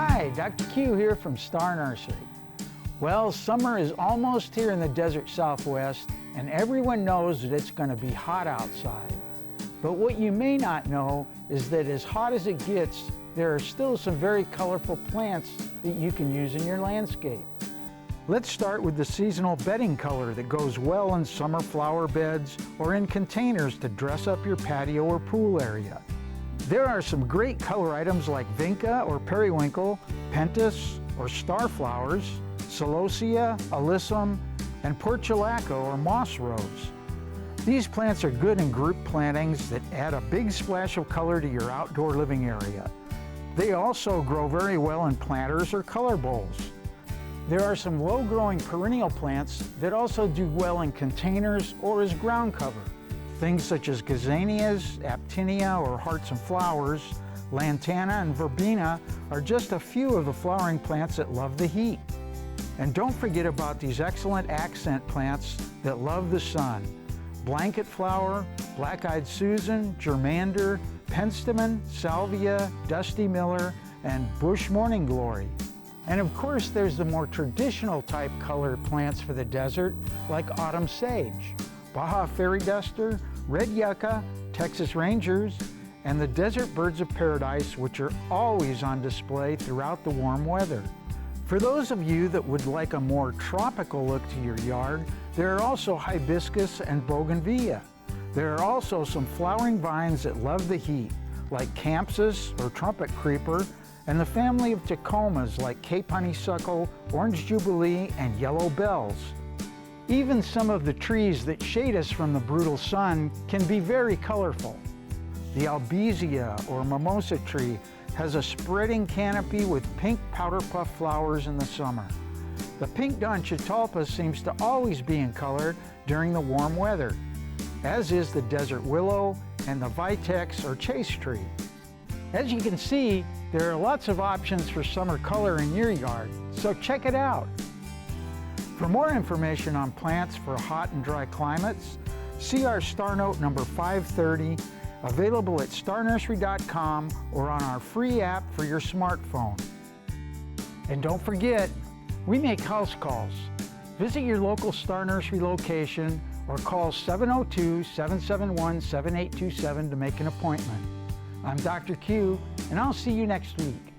Hi, Dr. Q here from Star Nursery. Well, summer is almost here in the desert Southwest, and everyone knows that it's going to be hot outside. But what you may not know is that as hot as it gets, there are still some very colorful plants that you can use in your landscape. Let's start with the seasonal bedding color that goes well in summer flower beds or in containers to dress up your patio or pool area. There are some great color items like vinca or periwinkle, pentas or star flowers, celosia, alyssum, and portulaca or moss rose. These plants are good in group plantings that add a big splash of color to your outdoor living area. They also grow very well in planters or color bowls. There are some low-growing perennial plants that also do well in containers or as ground cover. Things such as gazanias, actinia or hearts and flowers, lantana and verbena are just a few of the flowering plants that love the heat. And don't forget about these excellent accent plants that love the sun. Blanket flower, black-eyed Susan, germander, penstemon, salvia, dusty miller, and bush morning glory. And of course there's the more traditional type colored plants for the desert like autumn sage, Baja fairy duster, red yucca, Texas rangers, and the desert birds of paradise, which are always on display throughout the warm weather. For those of you that would like a more tropical look to your yard, there are also hibiscus and bougainvillea. There are also some flowering vines that love the heat, like campsis or trumpet creeper, and the family of tacomas like Cape honeysuckle, orange jubilee, and yellow bells. Even some of the trees that shade us from the brutal sun can be very colorful. The albizia or mimosa tree has a spreading canopy with pink powder puff flowers in the summer. The pink Don Catalpa seems to always be in color during the warm weather, as is the desert willow and the vitex or chase tree. As you can see, there are lots of options for summer color in your yard, so check it out. For more information on plants for hot and dry climates, see our Star Note number 530, available at starnursery.com or on our free app for your smartphone. And don't forget, we make house calls. Visit your local Star Nursery location or call 702-771-7827 to make an appointment. I'm Dr. Q, and I'll see you next week.